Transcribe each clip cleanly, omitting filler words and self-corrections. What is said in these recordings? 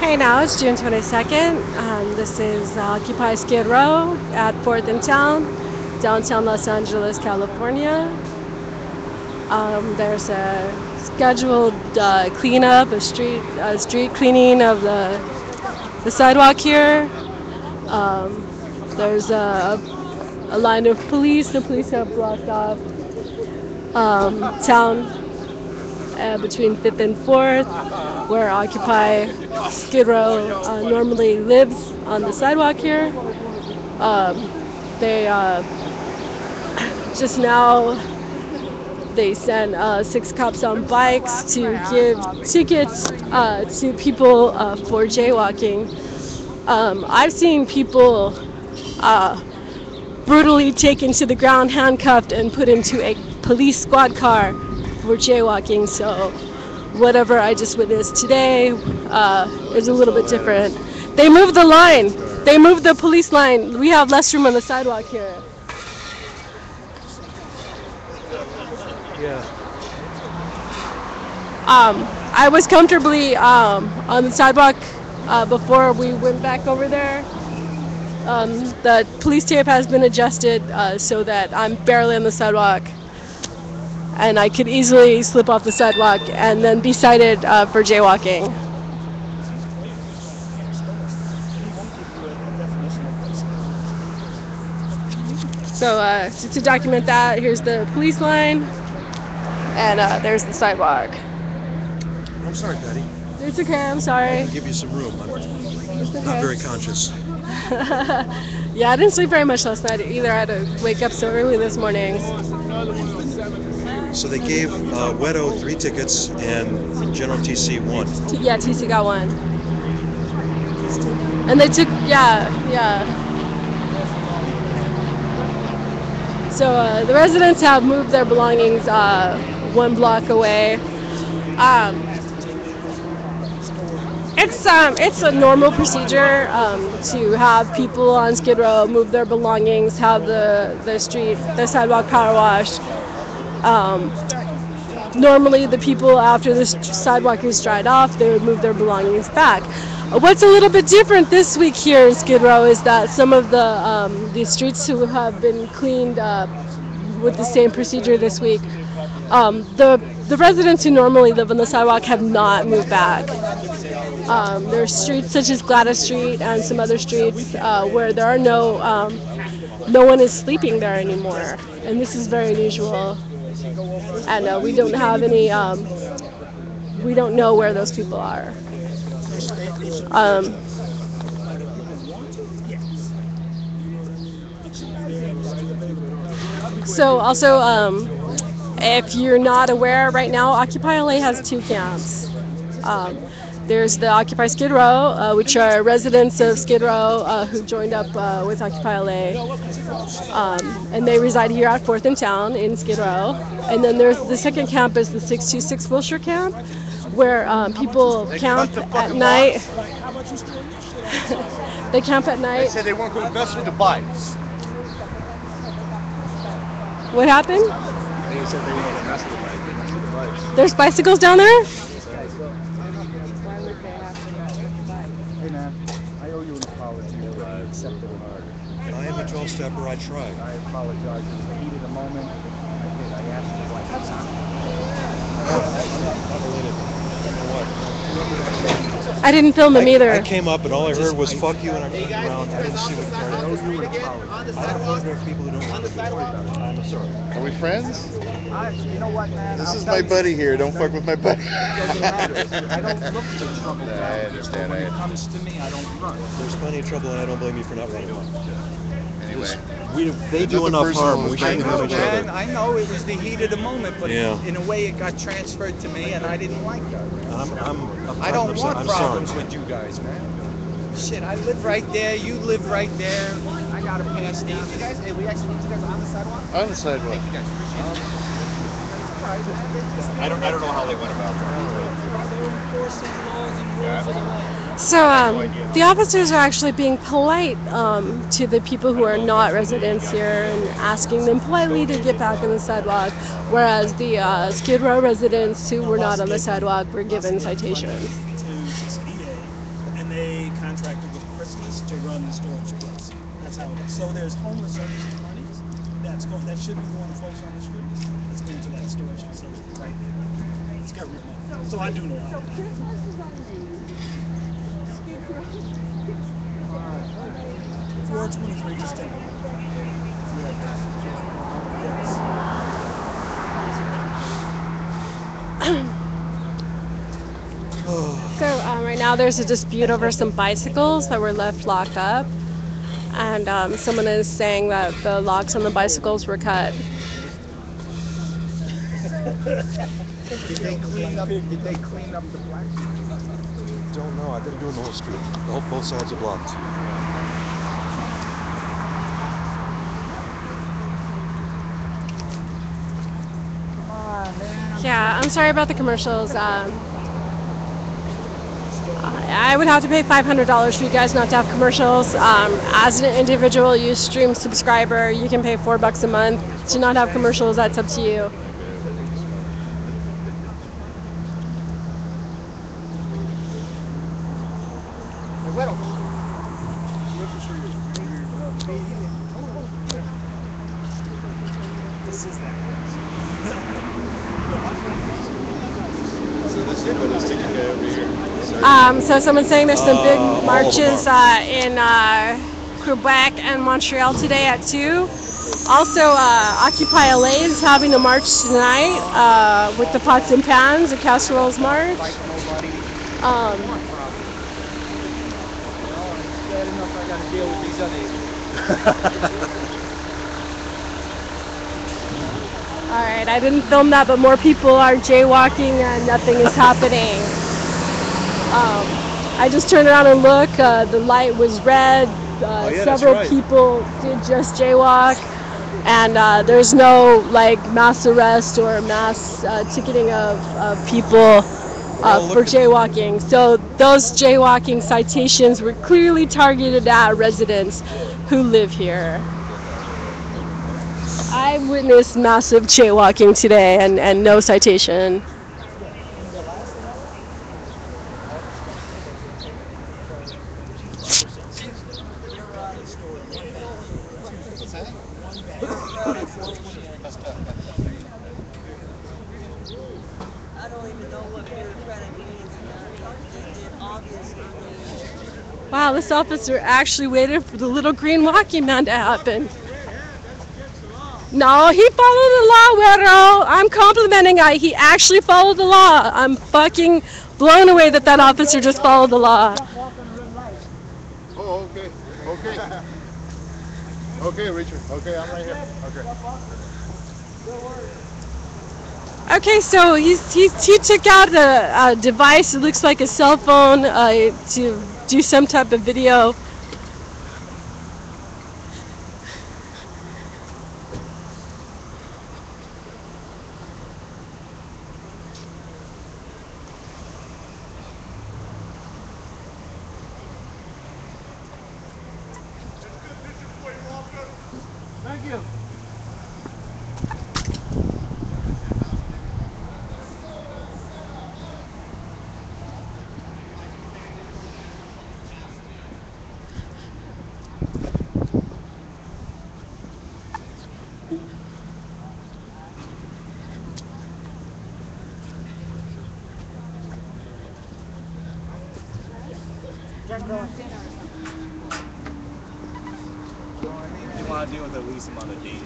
Hey, now it's June 22nd. This is Occupy Skid Row at 4th and Town, downtown Los Angeles, California. There's a scheduled cleanup, a street cleaning of the sidewalk here. There's a line of police. The police have blocked off town between 5th and 4th, where Occupy Skid Row normally lives on the sidewalk here. They just now they sent 6 cops on bikes to give tickets to people for jaywalking. I've seen people brutally taken to the ground, handcuffed, and put into a police squad car for jaywalking. So whatever I just witnessed today is a little bit different. They moved the line. They moved the police line. We have less room on the sidewalk here. Yeah. I was comfortably on the sidewalk before we went back over there. The police tape has been adjusted so that I'm barely on the sidewalk, and I could easily slip off the sidewalk and then be cited for jaywalking. So to document that, here's the police line, and there's the sidewalk. I'm sorry, Patty. It's okay, I'm sorry. I'll give you some room. I'm not very conscious. Yeah, I didn't sleep very much last night either. I had to wake up so early this morning. So they gave Wedo 3 tickets and General TC 1. Yeah, TC got 1. And they took, yeah. So the residents have moved their belongings 1 block away. It's a normal procedure to have people on Skid Row move their belongings, have the sidewalk power washed. Normally the people, after the sidewalk is dried off, they would move their belongings back. What's a little bit different this week here in Skid Row is that some of the streets who have been cleaned with the same procedure this week, the residents who normally live on the sidewalk have not moved back. There's streets such as Gladys Street and some other streets where there are no one is sleeping there anymore, and this is very unusual. And we don't have any. We don't know where those people are. So also, if you're not aware, right now Occupy LA has 2 camps. There's the Occupy Skid Row, which are residents of Skid Row who joined up with Occupy LA, and they reside here at 4th and Town in Skid Row. And then there's the second camp is the 626 Wilshire camp, where people camp at night. They camp at night. They said they weren't going to mess with the bikes. What happened? They said they weren't going to mess with the bikes. There's bicycles down there? Hey man, I owe you an apology for accepting an order. I am a 12-stepper. I tried. I apologize. It was the heat of the moment. I asked you why. I didn't film him either. I came up and all I heard was "fuck you" and I turned around. I didn't see what you I owe you an apology. I don't know if there are people who don't want to do it. I'm sorry. Are we friends? You know what, man? This is my buddy here. Don't fuck with my buddy. It doesn't matter. I don't look for trouble. I understand. When it comes to me, I don't run. There's plenty of trouble, and I don't blame you for not running. Anyway. They do enough harm. We I shouldn't know, harm each man. other. I know it was the heat of the moment, but Yeah. in a way it got transferred to me, and I didn't like that. I don't I'm want problems sorry. with you guys, man. Shit, I live right there. You live right there. I gotta pass these. You guys, hey, we actually need you guys on the sidewalk. On the sidewalk. Thank you guys. I don't know how they went about So the officers are actually being polite to the people who are not residents here and asking them politely to get back on the sidewalk, whereas the Skid Row residents who were not on the sidewalk were given citations. they contracted with Christmas to run the storage place. That's how it is. So there's homeless services money that should be going to folks on the streets. It's going to that storage facility right there. It's government money. So I do know how that. 423, just take it. So right now there's a dispute over some bicycles that were left locked up, and someone is saying that the locks on the bicycles were cut. Did they clean up the black? Don't know. I've been doing the whole street. Both sides are blocked. Yeah, I'm sorry about the commercials. I would have to pay $500 for you guys not to have commercials. As an individual Ustream subscriber, you can pay $4 a month to not have commercials. That's up to you. So someone's saying there's some big marches in Quebec and Montreal today at 2. Also, Occupy LA is having a march tonight with the pots and pans, the casseroles march. Alright, I didn't film that, but more people are jaywalking and nothing is happening. I just turned around and looked, the light was red, several people did just jaywalk, and there's no like mass arrest or mass ticketing of people for jaywalking. So those jaywalking citations were clearly targeted at residents who live here. I witnessed massive jaywalking today and no citation. Wow, this officer actually waited for the little green walking man to happen. No, he followed the law, Güero. I'm complimenting him. He actually followed the law. I'm fucking blown away that that officer just followed the law. Oh, okay. Okay. Okay, Richard. Okay, I'm right here. Okay. Okay, so he took out a device, it looks like a cell phone, to do some type of video. Thank you. You want to deal with the least amount of danger.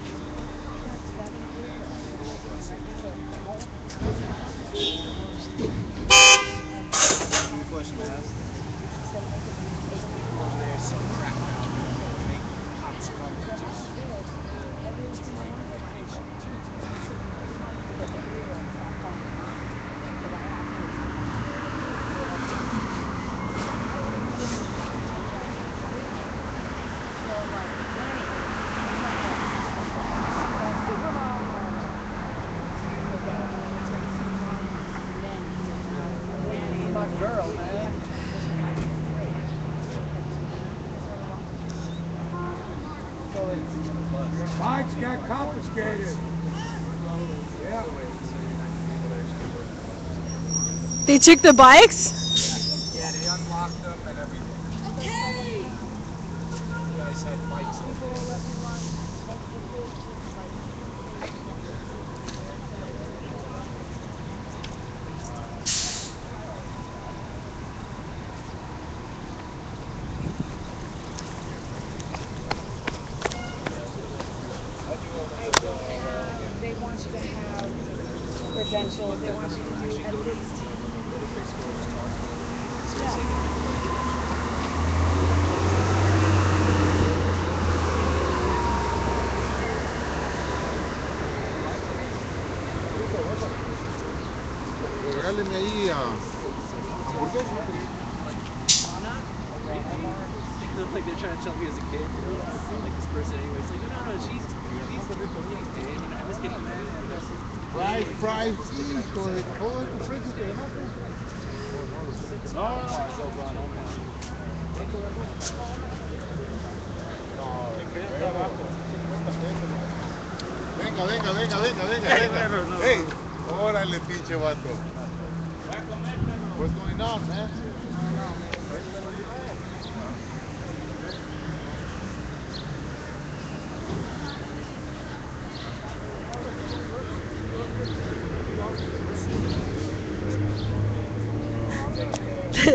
There's some crap make cops come to just my girl, man. Bikes got confiscated. Yeah. They took the bikes? Yeah, they unlocked them and everything. residential. They want you to do edits. Regáleme ahí a hamburguesa. Like they're trying to tell me as a kid, you know, like this person anyway. It's like, no, she's dead, you know, I was getting mad. Fries, hijo de todo el fresco que dejaste. Venga. Hey, órale, pinche vato. What's going on, man?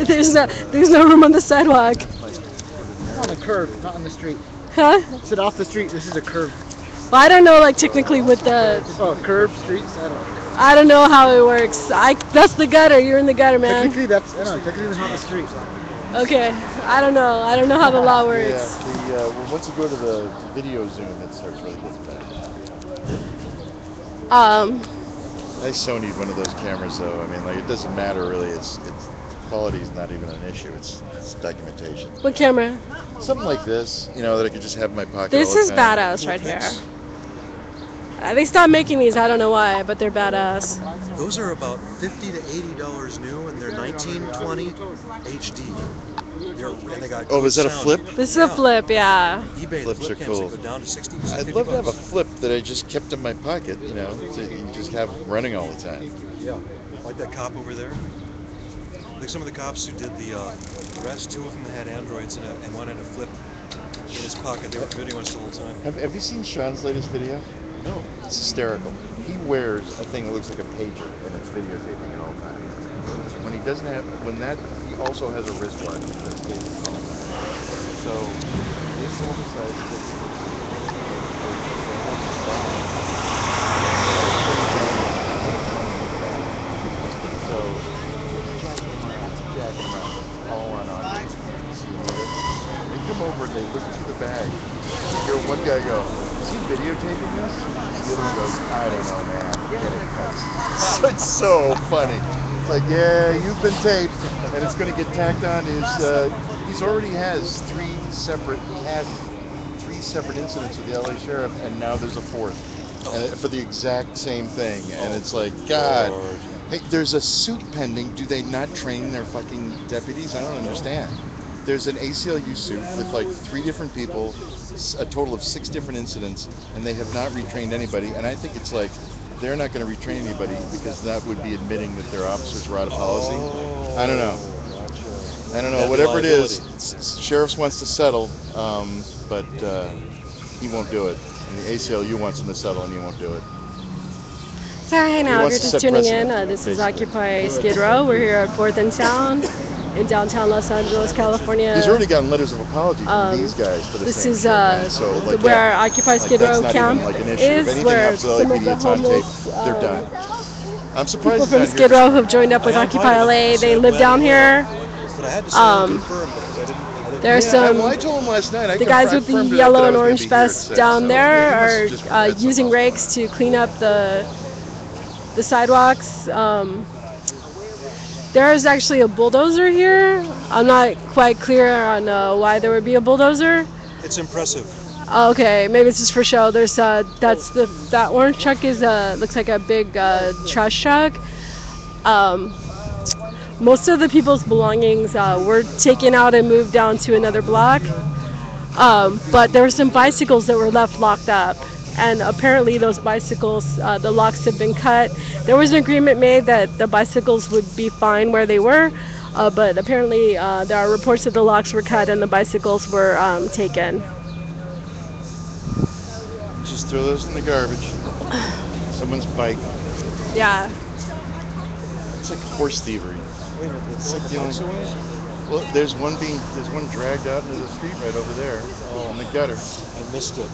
There's no room on the sidewalk. It's on the curb, not on the street. Huh? Sit off the street. This is a curb. Well, I don't know, like technically with the. Oh, curb, streets. I don't know how it works. That's the gutter. You're in the gutter, man. Technically, technically it's not the street. Okay. I don't know. I don't know how the law works. Yeah, well, once you go to the video zoom, it starts really getting bad. Nice Sony one of those cameras, though. I mean, like, it doesn't matter really. It's quality is not even an issue. It's documentation. What camera? Something like this, you know, that I could just have in my pocket. This all the is time. badass right here. They stopped making these. I don't know why, but they're badass. Those are about $50 to $80 new, and they're 1920 HD. And they got Oh, is that a sound. flip? This is a flip, yeah. eBay Flips are flip cool. cams that go down to 60, I'd 50 love to have a bucks. flip that I just kept in my pocket, you know, so you can just have running all the time. Yeah, like that cop over there. Like some of the cops who did the arrest, two of them had Androids and one had a flip in his pocket. They were videoing us the whole time. Have you seen Sean's latest video? No. It's hysterical. He wears a thing that looks like a pager, and it's videotaping at all times. When he doesn't have, he also has a wristwatch that's taping all the time. So this one decides so jacking around, all on they come over and they look through the bag. You hear one guy go, "Is he videotaping this?" The other one goes, "I don't know, man. Get it." It's so funny. It's like, yeah, you've been taped, and it's going to get tacked on his. He's already has three separate incidents with the LA sheriff, and now there's a fourth, and for the exact same thing. And it's like, God, hey, there's a suit pending. Do they not train their fucking deputies? I don't understand. There's an ACLU suit with like 3 different people, a total of 6 different incidents, and they have not retrained anybody. And I think it's like they're not going to retrain anybody because that would be admitting that their officers were out of policy. I don't know. I don't know. Whatever it is, sheriffs wants to settle, but he won't do it. And the ACLU wants him to settle, and he won't do it. So hey now, if wants you're to just set tuning in, precedent, this is basically. Occupy Skid Row. We're here at 4th and Sound in downtown Los Angeles, California. He's already gotten letters of apology from these guys for the This same is shit, man. So, like, where yeah, Occupy like, Skid that's Row not camp even, like, an issue. is, If anything where happens to some of the LAPD, it's on tape. homeless They're done. I'm surprised people he's from not Skid here Row who've joined up with Occupy LA. They live down here. But I had to say confirm because I didn't. There's well, I told him last night. the guys with the confirmed it yellow that I and was gonna orange be here at vests 6, down so there he must are have just forgot using somehow. rakes to clean up the sidewalks. There is actually a bulldozer here. I'm not quite clear on why there would be a bulldozer. It's impressive. Okay, maybe it's just for show. There's that orange truck is looks like a big trash truck. Most of the people's belongings were taken out and moved down to another block. But there were some bicycles that were left locked up. And apparently those bicycles, the locks have been cut. There was an agreement made that the bicycles would be fine where they were. But apparently there are reports that the locks were cut and the bicycles were taken. Just throw those in the garbage. Someone's bike. Yeah. It's like horse thievery. It's like the only. Well, there's one dragged out into the street right over there in the gutter. I missed it.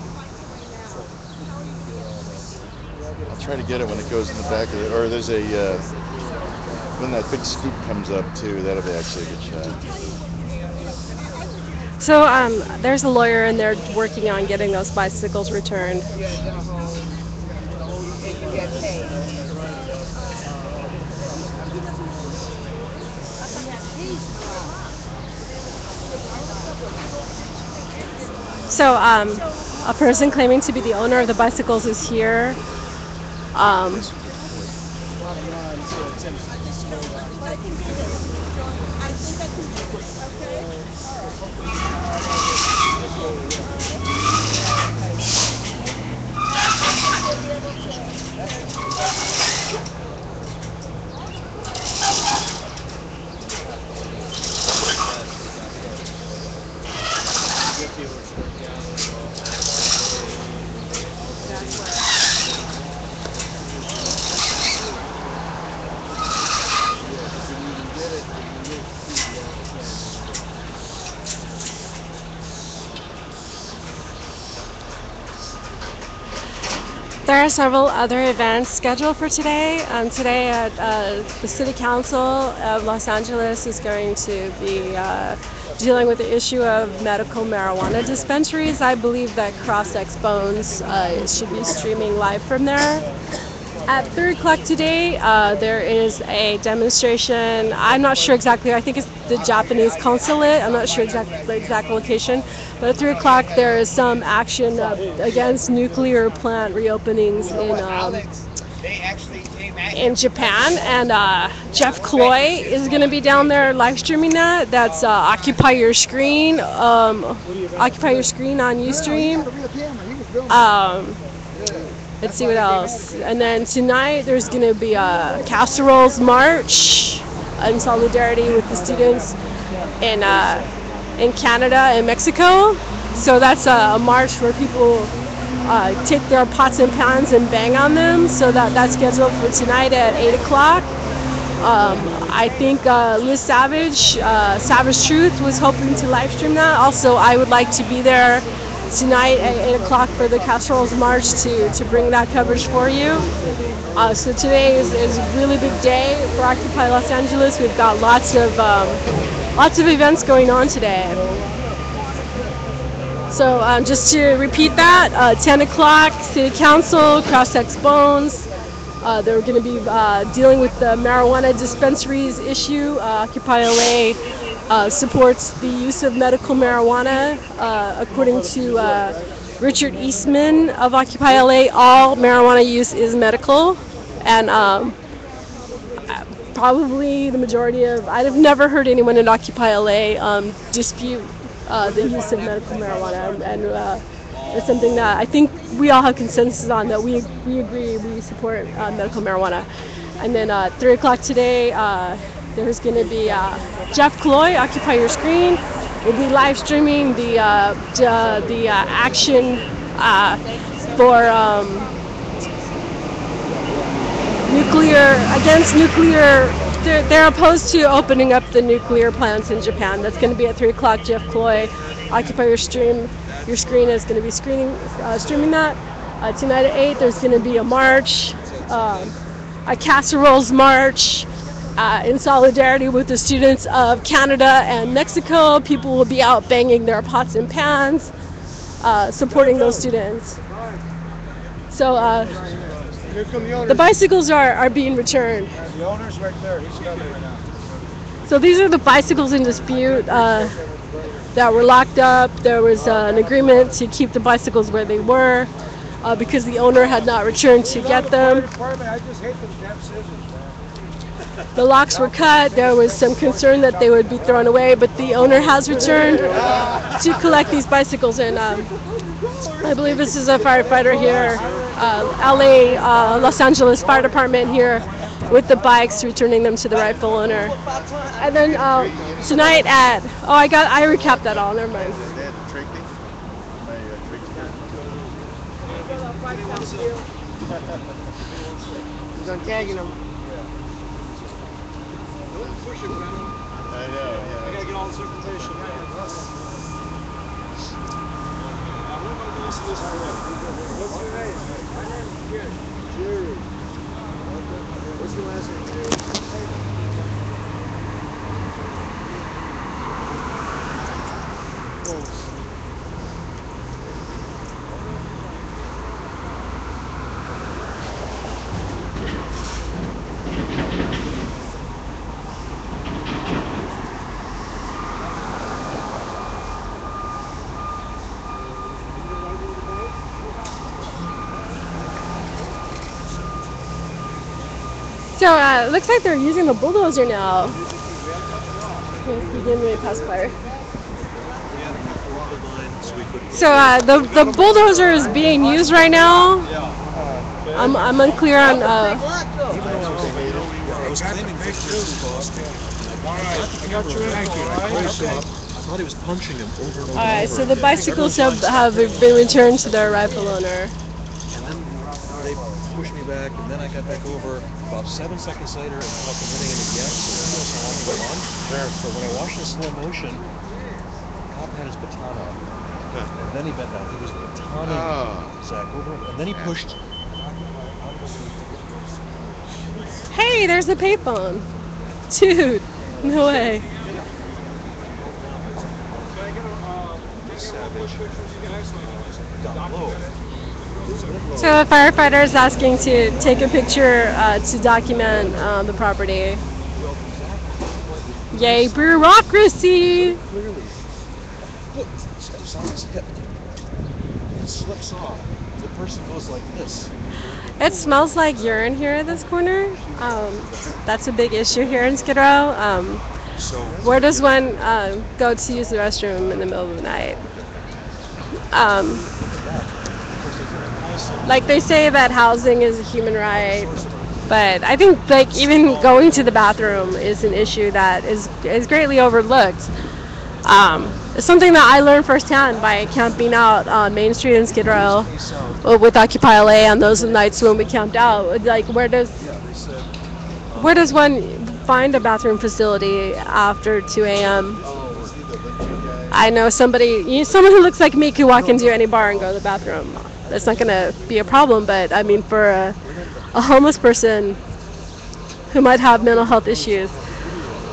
I'll try to get it when it goes in the back of the, or there's a, when that big scoop comes up too, that'll be actually a good shot. So there's a lawyer in there working on getting those bicycles returned. So a person claiming to be the owner of the bicycles is here. There are several other events scheduled for today. Today at the City Council of Los Angeles is going to be dealing with the issue of medical marijuana dispensaries. I believe that Cross-X Bones should be streaming live from there. At 3 o'clock today, there is a demonstration. I'm not sure exactly. I think it's the Japanese consulate. I'm not sure the exact location. But at 3 o'clock, there is some action against nuclear plant reopenings in Japan. And Jeff Cloy is going to be down there live streaming that. That's Occupy Your Screen. Occupy Your Screen on Ustream. Let's see what else. And then tonight there's going to be a Casseroles March in solidarity with the students in Canada and Mexico. So that's a march where people take their pots and pans and bang on them. So that's scheduled for tonight at 8 o'clock. I think Liz Savage, Savage Truth, was hoping to live stream that. Also, I would like to be there tonight at 8 o'clock for the Casseroles March to bring that coverage for you. So today is a really big day for Occupy Los Angeles. We've got lots of events going on today. So just to repeat that, 10 o'clock, City Council, Cross-X Bones. They're going to be dealing with the marijuana dispensaries issue. Occupy LA supports the use of medical marijuana. According to Richard Eastman of Occupy LA, all marijuana use is medical. And probably the majority of, I've never heard anyone in Occupy LA dispute the use of medical marijuana. And it's something that I think we all have consensus on, that we agree, we support medical marijuana. And then 3 o'clock today, there's going to be Jeff Cloy, Occupy Your Screen. We'll be live streaming the action for against nuclear. They're opposed to opening up the nuclear plants in Japan. That's going to be at 3 o'clock. Jeff Cloy, Occupy Your Screen is going to be streaming that. Tonight at 8, there's going to be a march, a Casseroles March. In solidarity with the students of Canada and Mexico. People will be out banging their pots and pans, supporting those students. So the bicycles are being returned. The owner's right there. He's coming right now. So these are the bicycles in dispute that were locked up. There was an agreement to keep the bicycles where they were because the owner had not returned to get them. I just hate them damn scissors, man. The locks were cut. There was some concern that they would be thrown away, but the owner has returned to collect these bicycles. And I believe this is a firefighter here, LA, Los Angeles Fire Department here with the bikes, returning them to the rightful owner. And then tonight at, I recapped that all, never mind. He's untagging them. Push it, man. I know, yeah. I gotta get all this information. What's your name? My name is Jerry. So it looks like they're using the bulldozer now. Begin with pacifier. Yeah, we formed the line so we could. So the bulldozer is being used right now. I'm unclear on. Even though I was claiming fictitious cost. I thought he was punching him over and over. All right, so the bicycles have been returned to their rightful owner. And then they pushed me back, and then I got back over. About 7 seconds later, and caught them hitting him again. So when I watched in slow motion, the cop had his baton out, and then he bent down. He was batoning Zach over, and then he pushed. Hey, there's a payphone. Dude, no way. Got low. So the firefighter is asking to take a picture to document the property. Yay, bureaucracy! Clearly. Look, steps on his hip. It slips off. The person goes like this. It smells like urine here at this corner. That's a big issue here in Skid Row. So Where does one go to use the restroom in the middle of the night? Like they say that housing is a human right, but I think like even going to the bathroom is an issue that is greatly overlooked. It's something that I learned firsthand by camping out on Main Street in Skid Row with Occupy LA on those nights when we camped out. Like where does one find a bathroom facility after 2 a.m.? I know someone who looks like me could walk into any bar and go to the bathroom. That's not going to be a problem, but I mean for a homeless person who might have mental health issues,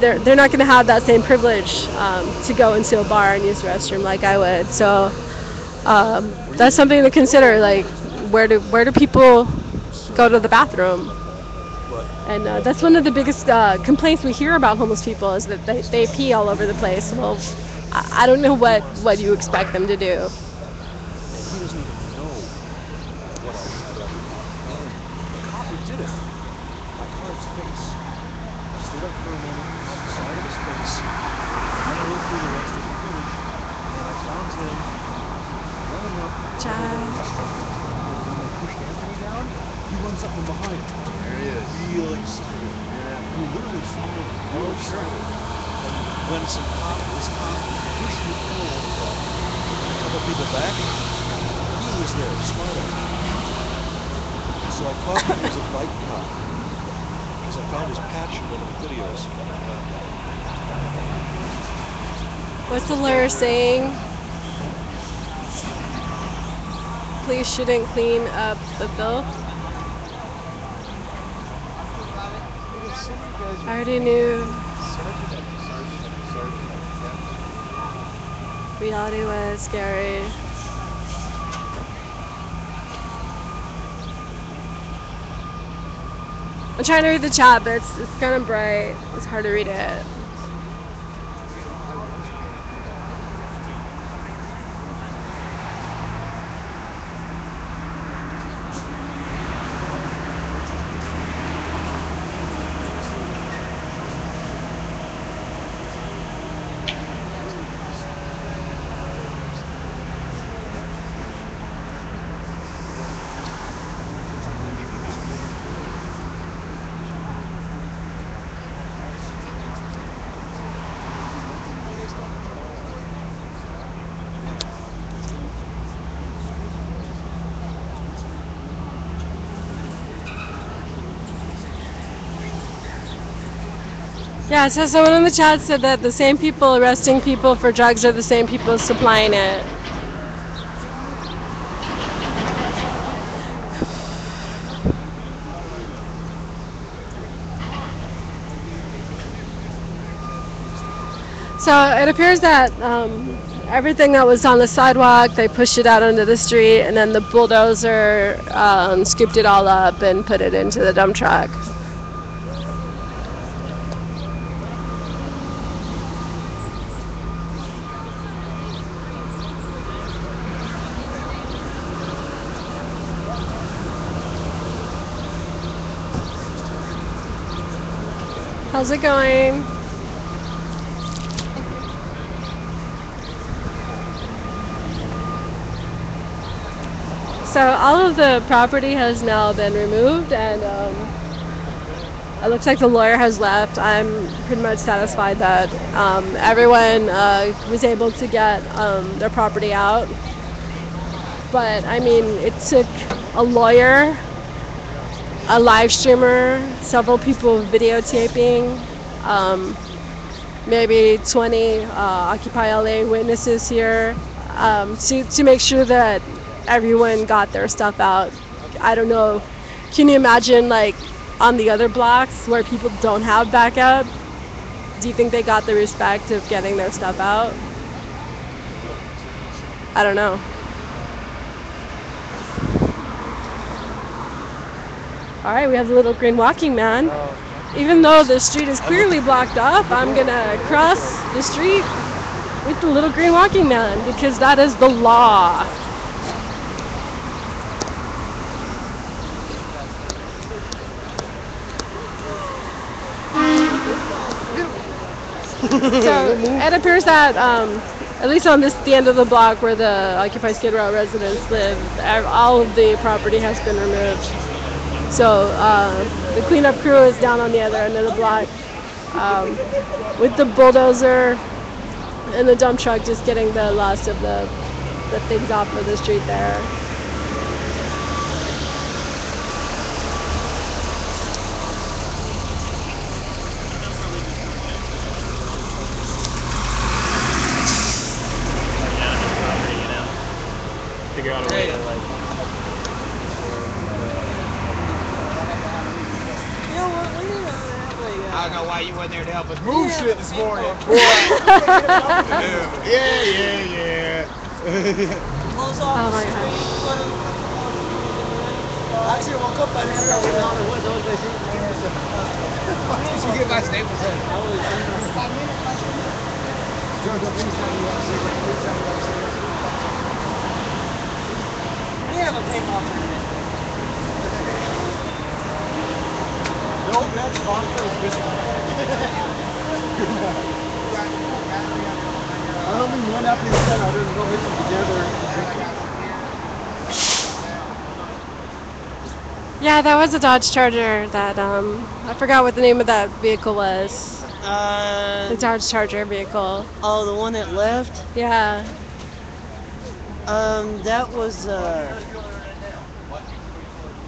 they're not going to have that same privilege to go into a bar and use the restroom like I would. So that's something to consider. Like where do people go to the bathroom? And that's one of the biggest complaints we hear about homeless people is that they pee all over the place. Well, I don't know what you expect them to do. he doesn't even know what I had. And the cop who did it, I caught his face. I stood up for a moment, caught the side of his face, and then I looked through the rest of the footage, and I found him running up. Child. When they pushed Anthony down, he runs up from behind. There he is. Real excited. He literally followed real excited. And when this cop pushed me forward, a couple people back, he was there, smiling. So I thought he was a bike cop. Because I found his patch in one of the videos. What's the lawyer saying? Police shouldn't clean up the filth. I already knew. Reality was scary. I'm trying to read the chat, but it's kind of bright. It's hard to read it. Yeah, so someone in the chat said that the same people arresting people for drugs are the same people supplying it. So it appears that everything that was on the sidewalk, they pushed it out onto the street, and then the bulldozer scooped it all up and put it into the dump truck. How's it going? So all of the property has now been removed, and it looks like the lawyer has left. I'm pretty much satisfied that everyone was able to get their property out. But I mean, it took a lawyer, a live streamer, several people videotaping, maybe 20 Occupy LA witnesses here to make sure that everyone got their stuff out. I don't know. Can you imagine, like, on the other blocks where people don't have backup? Do you think they got the respect of getting their stuff out? I don't know. All right, we have the little green walking man. Even though the street is clearly blocked up, I'm gonna cross the street with the little green walking man because that is the law. So it appears that at least on the end of the block where the Occupy Skid Row residents live, all of the property has been removed. So the cleanup crew is down on the other end of the block with the bulldozer and the dump truck just getting the last of the things off of the street there. Figure out a way to like. I don't know why you went there to help us move shit this morning. Yeah. Oh my god. Actually, woke up by now. You get my staples We have a paintball tournament. Nope, that's vodka with biscuit. I don't think one happening said I didn't go hit them together. Yeah, that was a Dodge Charger that I forgot what the name of that vehicle was. The Dodge Charger vehicle. Oh, the one that left? Yeah. That was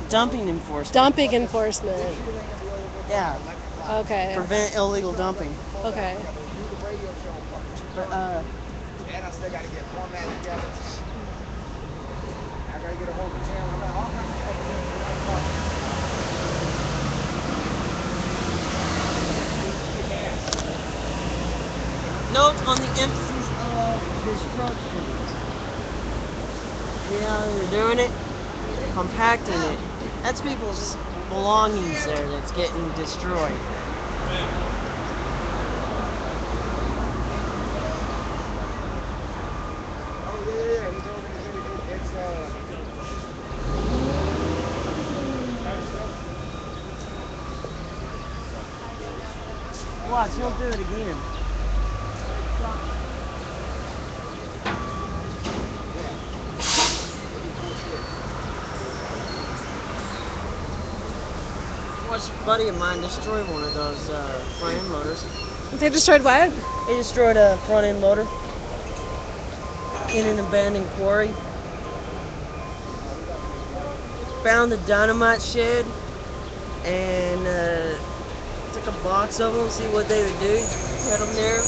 dumping enforcement. Dumping enforcement. Yeah, Okay. prevent illegal dumping. Okay. But, And I still gotta get formatted together. I gotta get a hold of the channel. note on the emphasis of destruction. Yeah, they're doing it, compacting it. That's people's belongings there that's getting destroyed. Watch, he'll do it again. Watched a buddy of mine destroy one of those front end loaders. They destroyed what? He destroyed a front end loader in an abandoned quarry. Found the dynamite shed and took a box of them, see what they would do. Had them there,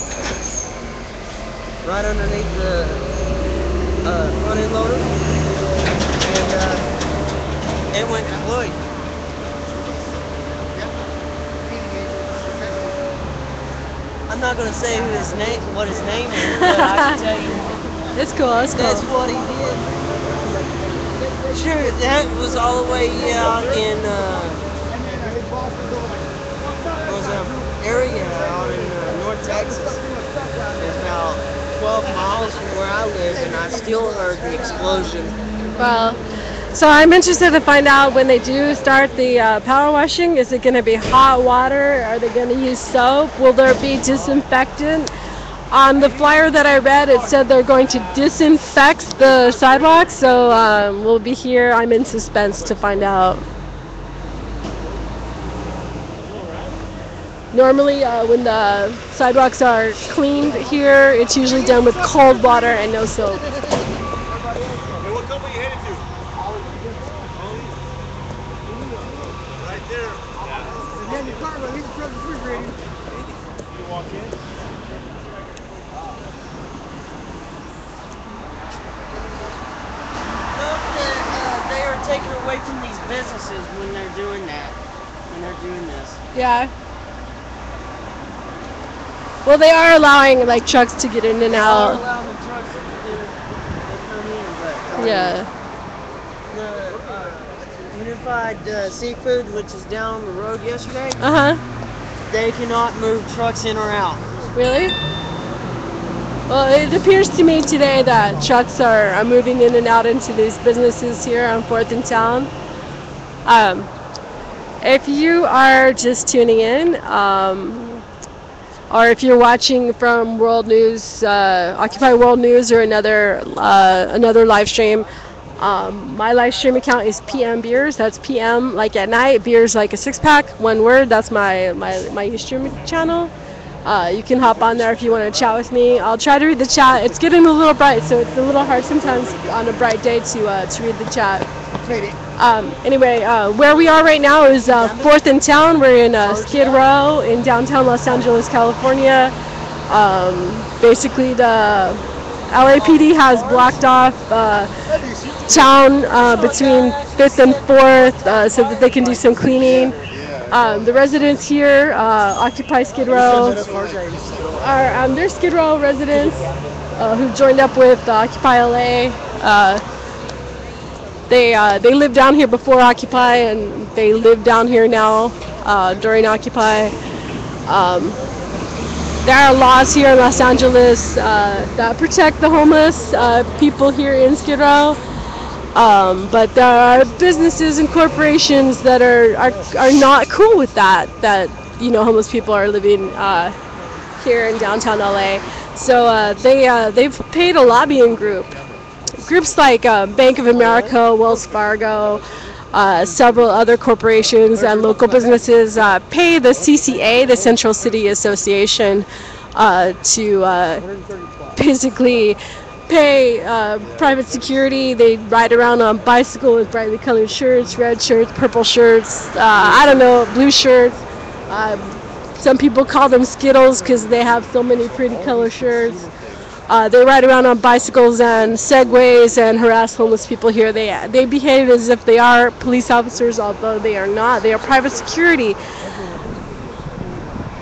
right underneath the front end loader, and it went kaploid. I'm not gonna say what his name is, but I can tell you It's cool. It's that's cool. what he did. Sure, that was all the way out in what was that area out in North Texas. It's about 12 miles from where I live, and I still heard the explosion. Well, so I'm interested to find out when they do start the power washing. Is it going to be hot water? Are they going to use soap? Will there be disinfectant? On the flyer that I read, it said they're going to disinfect the sidewalks. So we'll be here. I'm in suspense to find out. Normally, when the sidewalks are cleaned here, it's usually done with cold water and no soap. Hey, what company you headed to? Right there. Yeah, your car, but leave the truck refrigerated. You walk in. Look, they are taking away from these businesses when they're doing that. When they're doing this. Yeah. Well, they are allowing like trucks to get in and They are out. allowing the trucks to come in, but Yeah. the Unified Seafood, which is down the road yesterday, Uh huh. they cannot move trucks in or out. Really? Well, it appears to me today that trucks are moving in and out into these businesses here on 4th and Town. Um, if you are just tuning in, or if you're watching from World News, Occupy World News, or another live stream, my live stream account is PMbeers. That's PM like at night, beers like a 6-pack, one word. That's my Ustream channel. You can hop on there if you want to chat with me. I'll try to read the chat. It's getting a little bright, so it's a little hard sometimes on a bright day to read the chat. Anyway, where we are right now is 4th and Town. We're in Skid Row in downtown Los Angeles, California. Basically, the LAPD has blocked off town between 5th and 4th so that they can do some cleaning. The residents here, Occupy Skid Row, are they're Skid Row residents who've joined up with Occupy LA. They lived down here before Occupy, and they live down here now during Occupy. There are laws here in Los Angeles that protect the homeless people here in Skid Row. But there are businesses and corporations that are not cool with that homeless people are living here in downtown LA. So they've paid a lobbying groups like Bank of America, Wells Fargo, several other corporations and local businesses pay the CCA, the Central City Association, to basically pay private security. They ride around on bicycle with brightly colored shirts, red shirts, purple shirts, I don't know, blue shirts. Some people call them Skittles because they have so many pretty color shirts. They ride around on bicycles and Segways and harass homeless people here. They behave as if they are police officers, although they are not. They are private security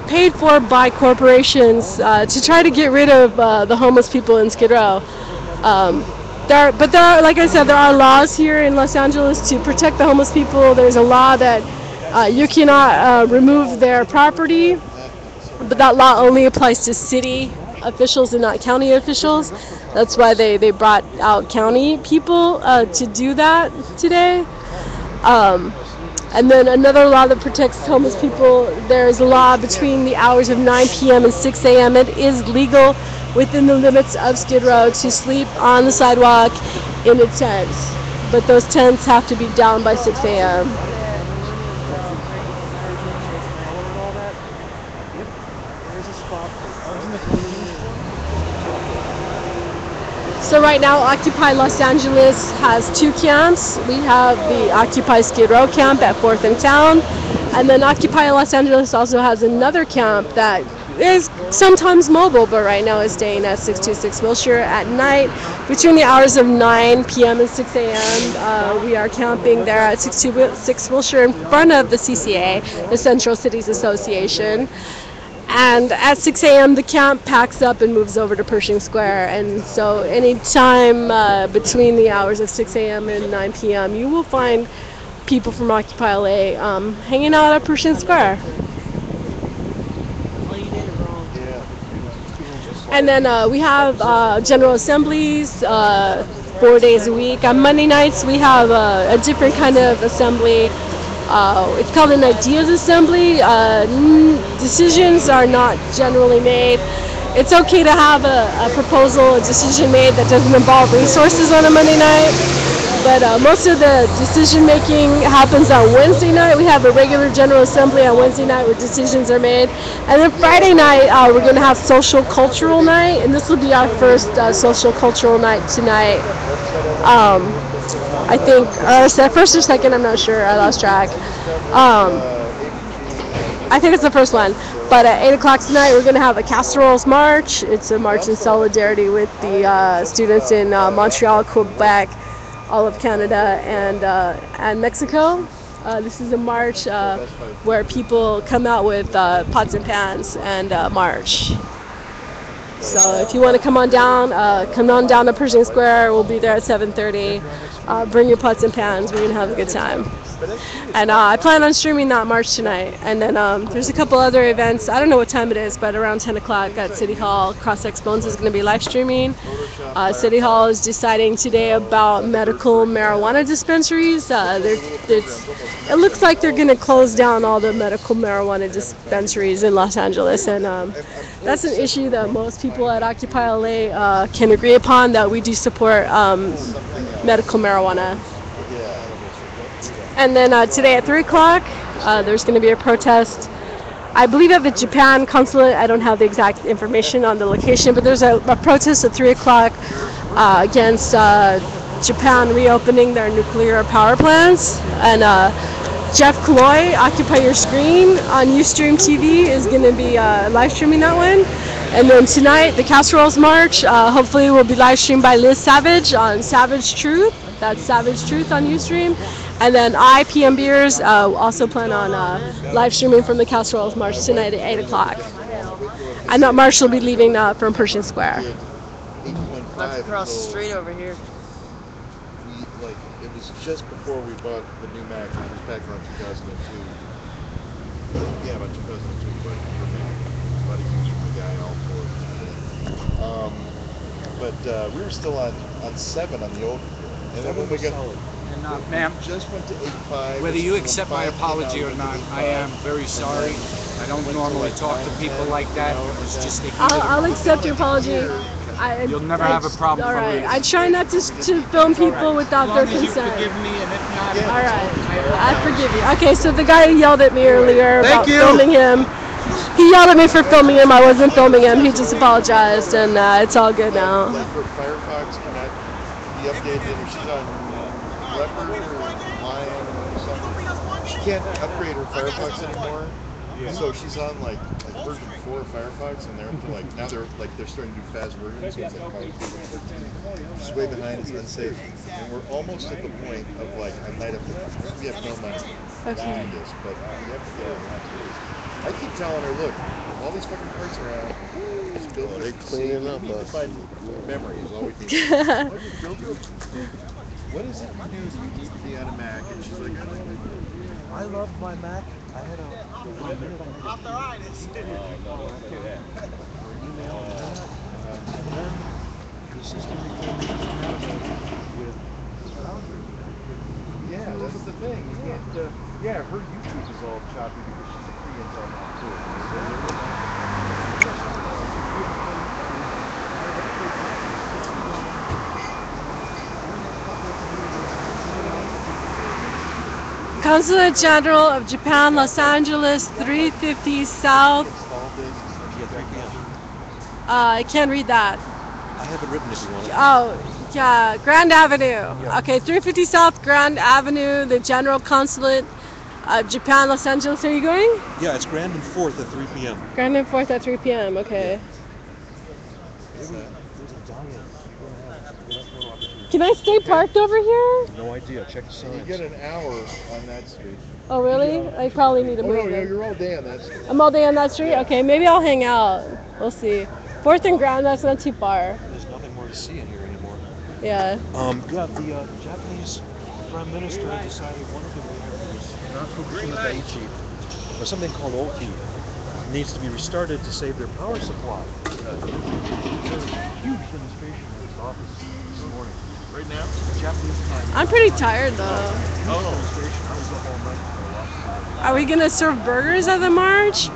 paid for by corporations to try to get rid of the homeless people in Skid Row. But there are, like I said, there are laws here in Los Angeles to protect the homeless people. There's a law that you cannot remove their property, but that law only applies to city officials and not county officials. That's why they brought out county people to do that today. And then another law that protects homeless people, there is a law between the hours of 9 p.m. and 6 a.m. It is legal within the limits of Skid Row to sleep on the sidewalk in a tent, but those tents have to be down by 6 a.m. So right now, Occupy Los Angeles has 2 camps. We have the Occupy Skid Row camp at 4th and Town, and then Occupy Los Angeles also has another camp that is sometimes mobile, but right now is staying at 626 Wilshire at night between the hours of 9 p.m. and 6 a.m. We are camping there at 626 Wilshire in front of the CCA, the Central Cities Association. And at 6 a.m. the camp packs up and moves over to Pershing Square. And so any time between the hours of 6 a.m. and 9 p.m. you will find people from Occupy LA hanging out at Pershing Square. Oh, you did it wrong. And then we have General Assemblies 4 days a week. On Monday nights we have a different kind of assembly. It's called an ideas assembly. Decisions are not generally made. It's okay to have a proposal, a decision made that doesn't involve resources on a Monday night. But most of the decision making happens on Wednesday night. We have a regular General Assembly on Wednesday night where decisions are made. And then Friday night, we're going to have social cultural night. And this will be our first social cultural night tonight. I think, first or second, I'm not sure. I lost track. I think it's the first one. But at 8 o'clock tonight, we're going to have a Casseroles March. It's a march in solidarity with the students in Montreal, Quebec, all of Canada, and Mexico. This is a march where people come out with pots and pans and march. So if you want to come on down to Pershing Square. We'll be there at 7:30. Bring your pots and pans. We're going to have a good time. And I plan on streaming that march tonight. And then there's a couple other events. I don't know what time it is, but around 10 o'clock at City Hall, Cross X Bones is going to be live streaming. City Hall is deciding today about medical marijuana dispensaries. It looks like they're going to close down all the medical marijuana dispensaries in Los Angeles. And that's an issue that most people at Occupy LA can agree upon, that we do support medical marijuana. And then today at 3 o'clock, there's going to be a protest, I believe at the Japan consulate. I don't have the exact information on the location, but there's a protest at 3 o'clock against Japan reopening their nuclear power plants. And Jeff Cloy, Occupy Your Screen on Ustream TV, is going to be live streaming that one. And then tonight, the Casseroles March, hopefully will be live streamed by Liz Savage on Savage Truth. That's Savage Truth on Ustream. And then PMbeers, also plan on live streaming from the Casseroles March tonight at 8 o'clock. And that march will be leaving from Pershing Square. That's across the street over here. It was just before we bought the new Mac. It was back around 2002. Yeah, about 2002. But about a year from the guy all for it. But we were still on 7 on the old computer. And then when we got Ma'am, just went to 8.5. whether you accept my apology or not, I am very sorry. I don't normally talk to people like that. It was just a I'll accept your apology. You'll never have a problem. All right. I try not to film people without their consent. Forgive me, and if not, All right. I forgive you. Okay, so the guy who yelled at me earlier about filming him, he yelled at me for filming him. I wasn't filming him. He just apologized, and it's all good now. For Firefox cannot be updated. If she's on Leopard or Lion or something, she can't upgrade her Firefox anymore. So she's on like version 4 of Firefox, and they're up to now they're starting to do fast versions. So it's like probably 13. She's way behind. It's unsafe, and we're almost at the point of I might have to. We have no money to do this, but we have to get it. I keep telling her, look, all these fucking parts around. It's built for cleaning up. We need to find memory is all we need. What is it you do that you need to be on a Mac? And she's like, I love my Mac. I had a arthritis. Email and then the system became with boundaries. Yeah, that's the thing. You can't. Yeah, her YouTube is all choppy because she's a pre-Intel mom too. Consulate General of Japan, Los Angeles, 350 South. I can't read that. I have it written if you want it. Oh, yeah, Grand Avenue. Yeah. Okay, 350 South Grand Avenue, the General Consulate of Japan, Los Angeles. Are you going? Yeah, it's Grand and 4th at 3 p.m. Grand and 4th at 3 p.m. Okay. Can I stay parked over here? No idea. Check the signs. You get an hour on that street. Oh, really? I probably need to Oh move. no, then. you're all day on that street. I'm all day on that street? Okay, maybe I'll hang out. We'll see. 4th and Grand, that's not too far. There's nothing more to see in here anymore. Yeah. Yeah, the Japanese Prime Minister decided one of the reactors, not Fukushima Daiichi, or something called Oki, needs to be restarted to save their power supply. There's a huge demonstration at his office this morning. Right now? Japanese time. I'm pretty tired though. Demonstration. I was up all night for a Are we gonna serve burgers at the march?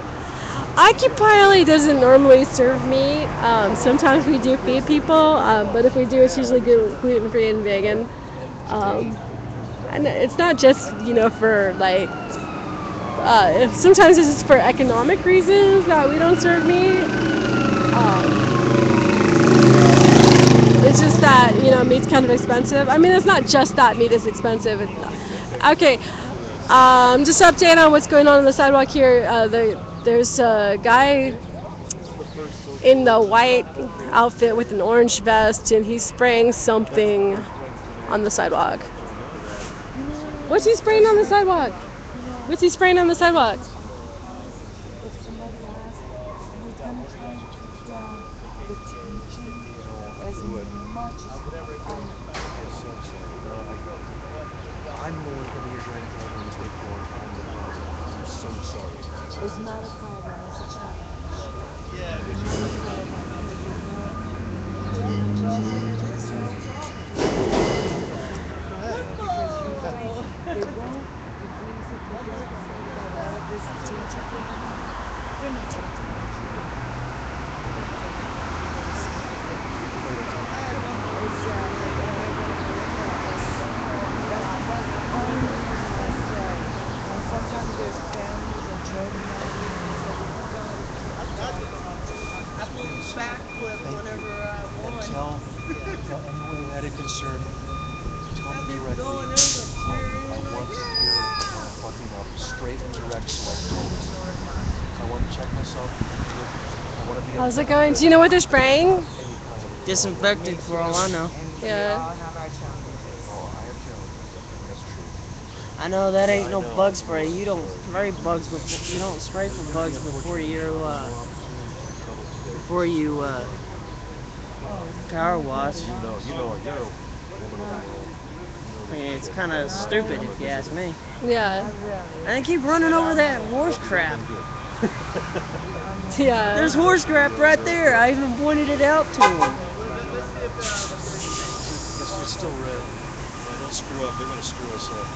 Occupy LA doesn't normally serve meat. Sometimes we do feed people, but if we do, it's usually gluten-free and vegan. And it's not just, for like, sometimes this is for economic reasons that we don't serve meat. It's just that, meat's kind of expensive. I mean, it's not just that meat is expensive. Okay, just to update on what's going on the sidewalk here. There's a guy in the white outfit with an orange vest, and he's spraying something on the sidewalk. What's he spraying on the sidewalk? What's he spraying on the sidewalk? I'm the one coming here trying to tell them to take forward on the problem. I'm so sorry. It's not a problem, it's a challenge. Sometimes there's families and children out here. And tell anyone who had a concern, tell me directly. I want to hear fucking up straight and direct so I don't. I want to check myself. I want to be. How's it going? Do you know what they're spraying? Disinfectant for all I know. Yeah. I know that ain't no bug spray. You don't spray bugs before you don't spray for bugs before you power wash. You know, you're I mean, it's kind of stupid if you ask me. Yeah. And they keep running over that horse crap. Yeah. There's horse crap right there. I even pointed it out to them. It's still red. Yeah, don't screw up. They're going to screw us up.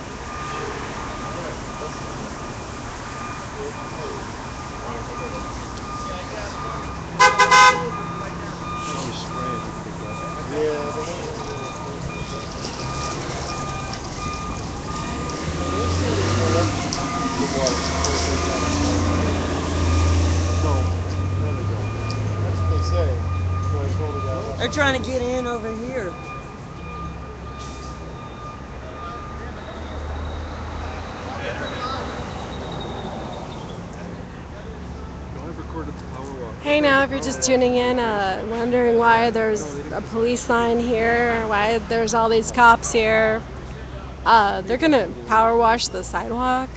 They're trying to get in over here. Hey now, if you're just tuning in, wondering why there's a police line here, why there's all these cops here, they're gonna power wash the sidewalk.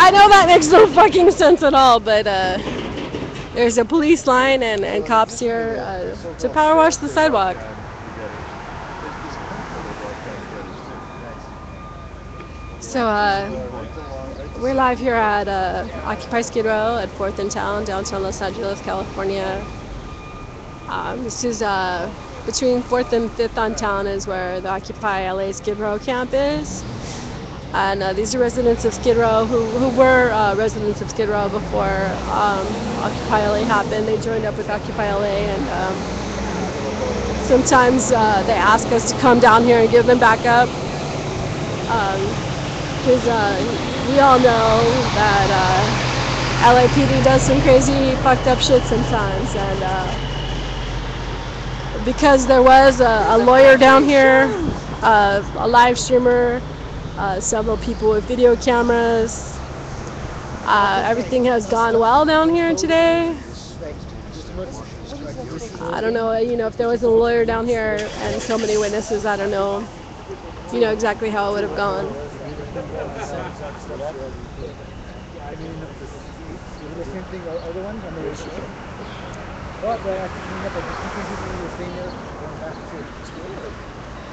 I know that makes no fucking sense at all, but there's a police line and cops here to power wash the sidewalk. So we're live here at Occupy Skid Row at 4th and Town, downtown Los Angeles, California. This is between 4th and 5th on Town is where the Occupy LA Skid Row camp is. And these are residents of Skid Row who were residents of Skid Row before Occupy LA happened. They joined up with Occupy LA, and sometimes they ask us to come down here and give them backup. Because we all know that LAPD does some crazy fucked up shit sometimes, and because there was a lawyer down here, a live streamer, several people with video cameras, Everything has gone well down here today. I don't know, if there was a lawyer down here and so many witnesses, I don't know, exactly how it would have gone.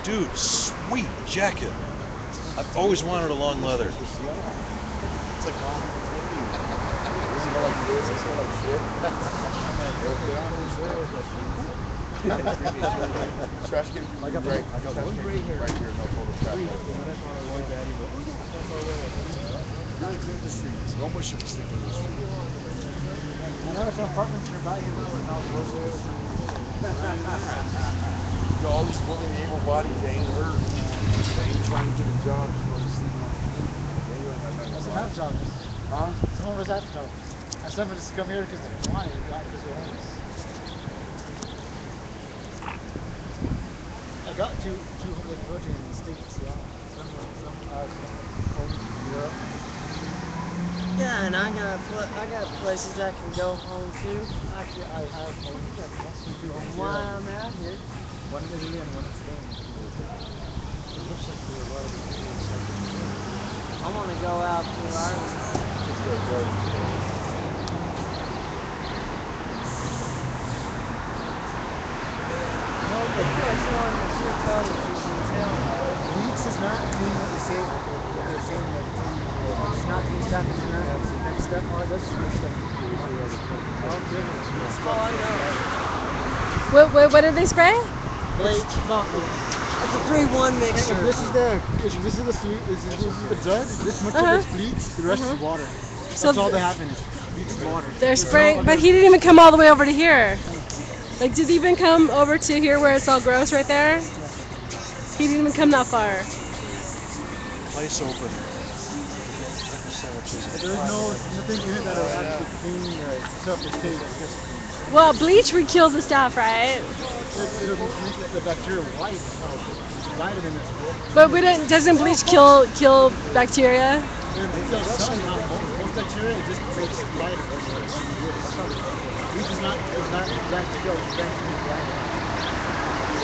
Dude, sweet jacket. I've always wanted a long leather. Trash can I got one gray hair right here, no photo trash. The streets. No one should be sleeping in the street. I know it's an apartment nearby here. All these women, able-bodied, they ain't hurt. They ain't trying to get a job. Doesn't have jobs. Huh? Some of us have jobs. And some of us come here because they want it, not because they're homeless. I got two homeless children in the States, yeah. Some homeless in Europe. Yeah, and I got places I can go home to. Actually, I have two homes Why here. I'm out here. One in Italy and one in Spain. It looks like there are a lot of people. I want to go out to Ireland. No, but that's on the true television tell. Bleach is not clean what they say. What they're saying that it's not clean stuff. It's not next step. Oh, that's good stuff. Oh, goodness. Oh, I know. What did they spray? Bleach. It's a 3-1 mixture. This is the sweet. This is the jug. This much of it's bleach. The rest is water. So That's all they have in it. Bleach and water. They're spraying, but he didn't even come all the way over to here. Like, did he even come over to here where it's all gross right there? He didn't even come that far. Place open. There's nothing in it that will actually clean the surface taste. Well, bleach would kill the stuff, right? It'll make the bacteria white. Vitamins. But doesn't bleach kill bacteria? It kills some, not most bacteria. It just makes lighter. Bleach is not designed to kill. It's designed to make lighter.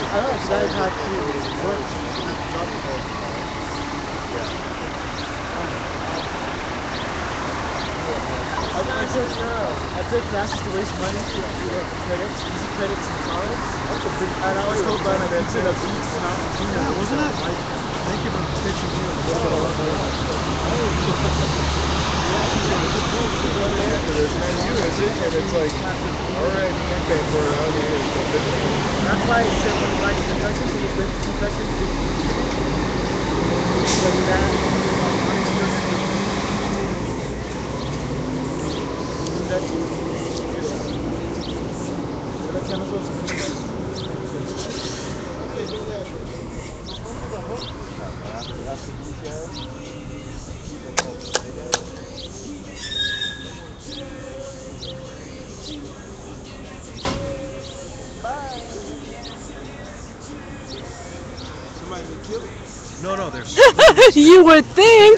I don't know if that is not true. It works. I took classes to waste money to credits, easy credits and college. And I was told by my teacher that bleach is not cleaner. Wasn't it? Thank you for teaching me. And it's like, alright, you can pay for it. That's why I said when you like concussions, you get concussions. Like that. The chemicals. Somebody been killed. No, there's. You would think.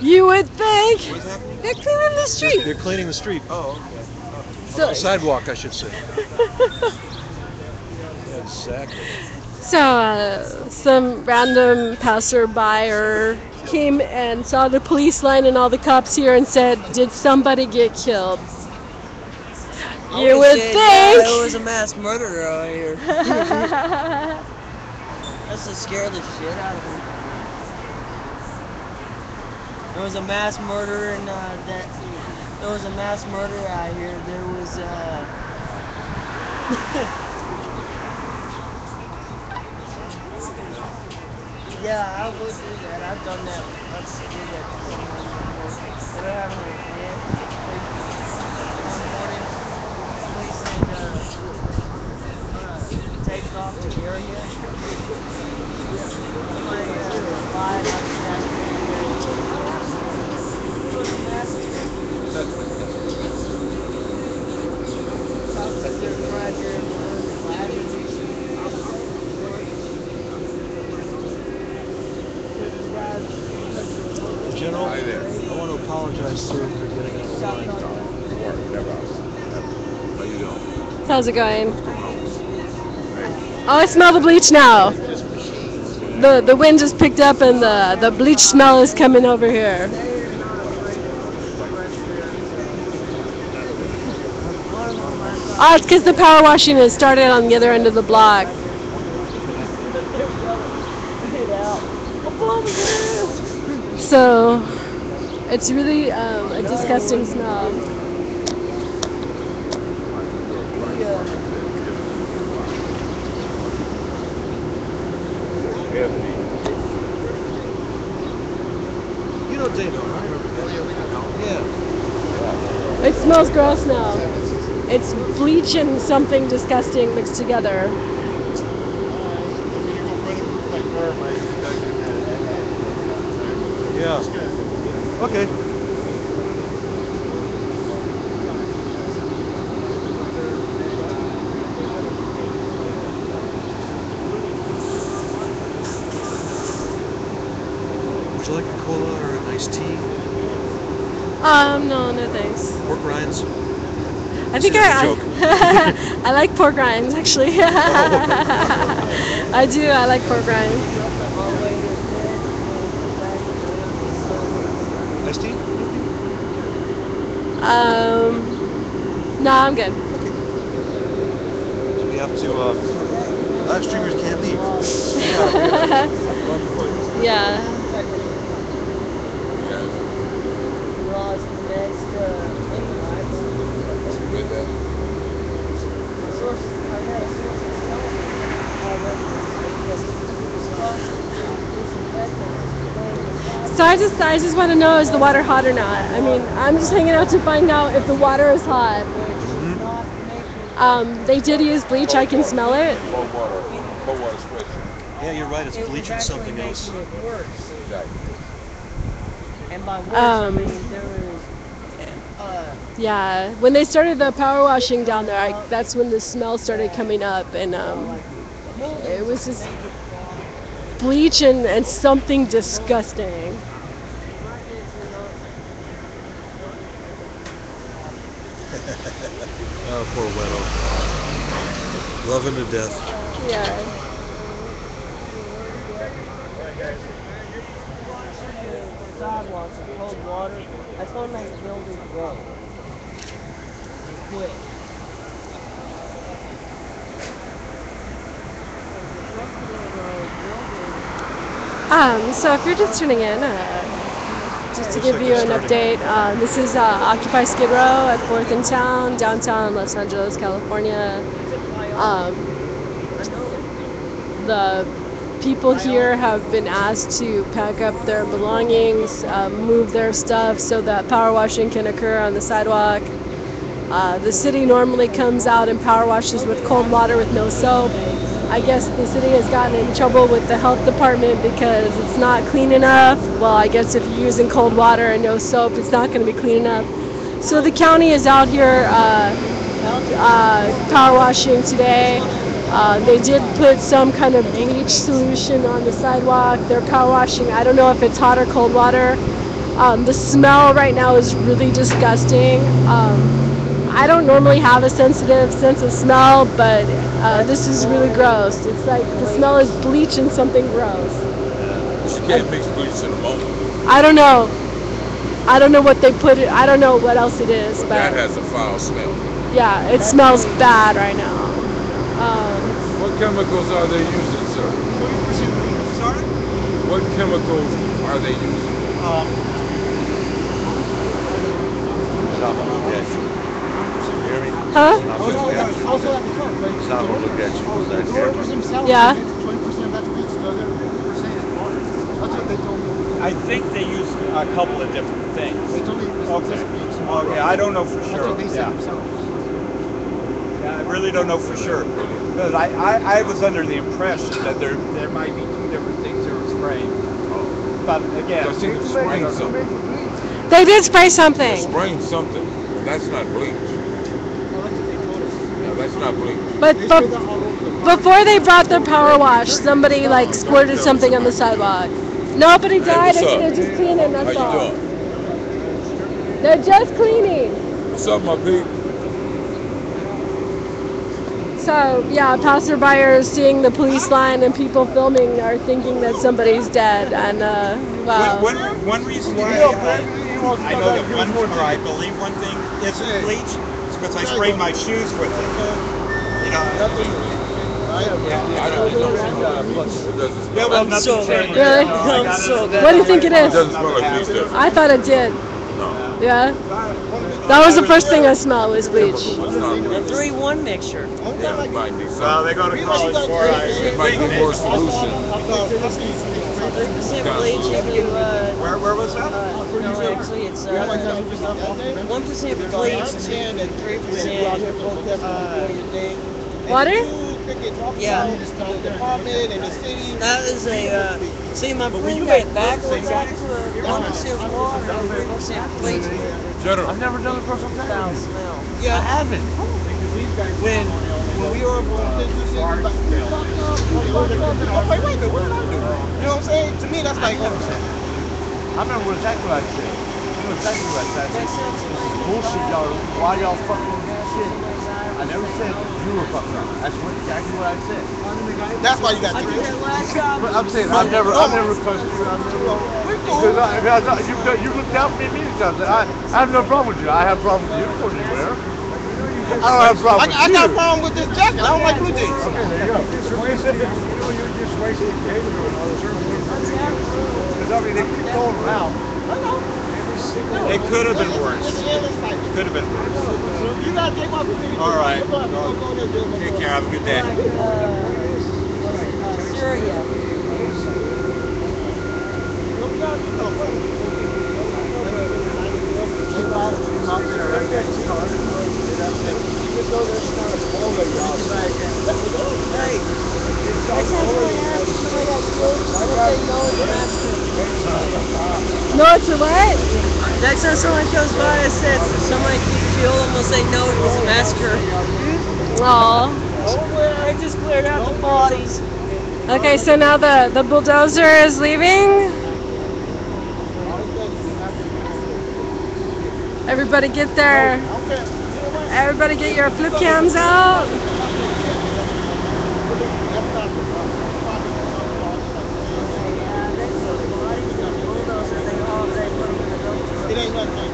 You would think. What's happening? They're cleaning the street. They're cleaning the street. Oh, okay. So, Sidewalk, I should say. Exactly. So some random passerby came and saw the police line and all the cops here and said, "Did somebody get killed?" You would think. There was a mass murderer out here. That's to scare the shit out of me. There was a mass murder and there was a mass murder out here. There was yeah, I would do that. I've done that. Let's do that. They're having a event. One morning, police had taken off the area. Somebody lied out the back. It was a massacre. They're right here in the General, Hi there. I want to apologize, sir, for getting out of How you doing? How's it going? Oh, I smell the bleach now. The wind just picked up and the bleach smell is coming over here. They're not afraid of Oh, it's because the power washing has started on the other end of the block. So it's really a disgusting smell. You know Dano, right? Yeah. It smells gross now. It's bleach and something disgusting mixed together. Yeah. Okay. Would you like a cola or an iced tea? No, no thanks. Pork rinds? I think I like pork rinds actually. I do. I like pork rinds. Iced tea? No, I'm good. So we have to, live streamers can't leave. Yeah. So I just want to know, is the water hot or not? I mean, I'm just hanging out to find out if the water is hot. They did use bleach. I can smell it. Yeah, you're right. It's bleach and something else. And by worse, I mean there is. Yeah, when they started the power washing down there, that's when the smell started coming up, and it was just bleach and something disgusting. Oh, poor Weddle. Love him to death. Yeah. Sidewalks and cold water. I told him I killed his road. He quit. So if you're just tuning in, just to give you an update, this is Occupy Skid Row at 4th and Town, downtown Los Angeles, California. The people here have been asked to pack up their belongings, move their stuff so that power washing can occur on the sidewalk. The city normally comes out and power washes with cold water with no soap. I guess the city has gotten in trouble with the health department because it's not clean enough. Well, I guess if you're using cold water and no soap, it's not going to be clean enough. So the county is out here power washing today. They did put some kind of bleach solution on the sidewalk. They're power washing. I don't know if it's hot or cold water. The smell right now is really disgusting. I don't normally have a sensitive sense of smell, but this is really gross. It's like the smell is bleach and something gross. You can't mix bleach in a moment. I don't know. I don't know what they put it. I don't know what else it is, but That has a foul smell. yeah, it smells bad right now. What chemicals are they using, sir? Sorry? What chemicals are they using? Stop and look at you. You hear me? Huh? Stop and look at you. Also at the front, right? Stop and look at you. Is that clear? Themselves, Yeah. 20% of that bleach, the other percent is water. That's what they told me. I think they use a couple of different things. They told me it was Okay. bleach. Okay, I don't know for That's sure. what they said Yeah. themselves. Yeah, I really don't know for sure. Because I was under the impression that there might be two different things they were spraying. But again, Because they're spraying something. They did spray They're something. spraying something. That's not bleach. No, that's not bleach. But before they brought their power wash, somebody like squirted something on the sidewalk. Nobody died. I what's up? said just clean it. How That's you all. doing? They're just cleaning. What's up, my Pete? So yeah, passerbyers seeing the police line and people filming are thinking that somebody's dead, and wow. One reason why I know that one, or I believe one thing isn't bleach is because I sprayed my shoes with it. You know. Yeah, well, I'm so nothing good. Really? I'm so good. What do you think it It is? doesn't smell like bleach, does it? I thought it did. No. Yeah. That was the first thing I smelled was bleach. Chemical. It's not The bleach. 3-1 mixture. Yeah, it might be Well, something. they go to college for It might be more solution. 3% bleach into, Where was that? no, actually, it's 1% bleach and 3%. Water? Yeah. That is a, see, my friend got it backwards out to a 1% water and 3% bleach. General. I've never done it for some time. Foul smell. Yeah, I haven't. When we were wait a minute, what did I do? You know what I'm saying? To me, that's like, I remember exactly what I said. I know exactly what I said. Bullshit, y'all. Why y'all fucking shit? I never said you were fucking up. That's exactly what I said. That's why you got three. But I'm saying I've never cussed you. Because you looked out for me many times. I have no problem with you. I have a problem with you. Of course you wear. I don't have a problem with you. I got a problem with this jacket. I don't like blue jeans. Okay, there you go. You're just wasting paper doing all this. Because I mean, they keep going around. I know. It could have been worse. It could have been worse. You gotta take off the thing. All right. Take care. Have a good day. Syria. No, it's a what? Next time someone goes by and says somebody keeps fuel them, we'll say no, it was a massacre. Aw. I just cleared out the bodies. Okay, so now the bulldozer is leaving. Everybody get your flip cams out. It ain't nothing.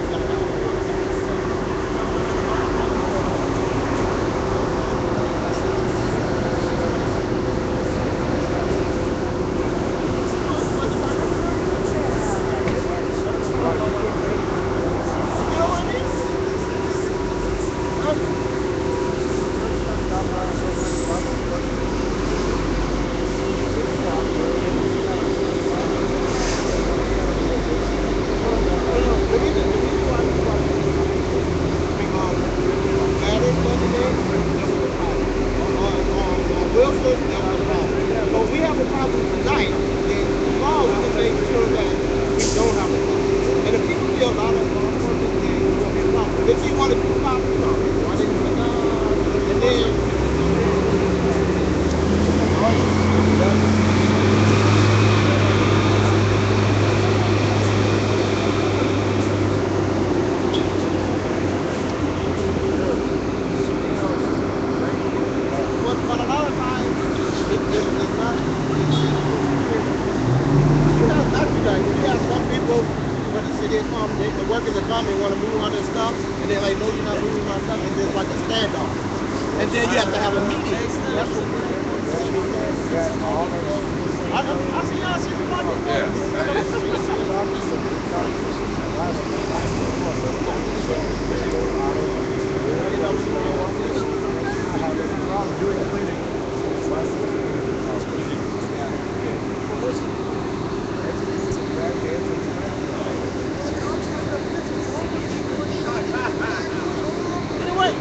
So we have a problem tonight, and tomorrow we can make sure that we don't have a problem. And if people feel out of purpose, then we'll be a problem. If you want to do a problem, why they do it? And then but a lot of times it's not. You have not you guys. You have some people when the city come, the workers that come and want to move all their stuff, and they're like, no, you're not moving my stuff, and there's like a standoff. And then you have to have a meeting. That's what I see y'all see the budget. Anyway,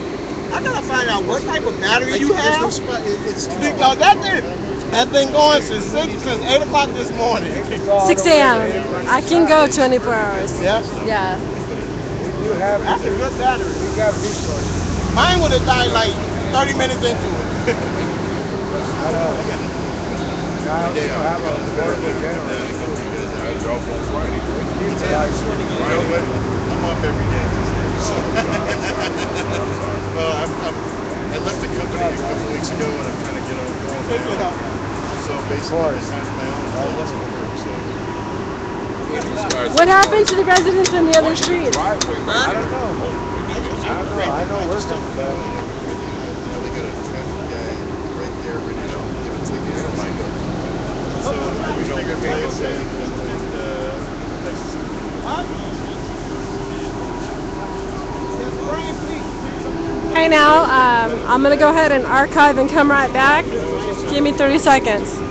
I gotta find out what type of battery you have. Because that thing going since 8 o'clock this morning. 6 a.m. I can go 24 hours. Yes? Yeah. That's a good battery. You got resources. Mine would have died like 30 minutes into it. I know. I also have a portable generator. I drove on Friday. up every day these days. So. Well, I left the company a couple weeks ago, and I'm trying to get on going now. So basically, I signed my own office for work. So. What happened to the residents on the other streets? I don't know. I know we're coming back. They got a traffic guy right there ready to give a ticket. So we figured play it safe Hey now, I'm going to go ahead and archive and come right back. Give me 30 seconds.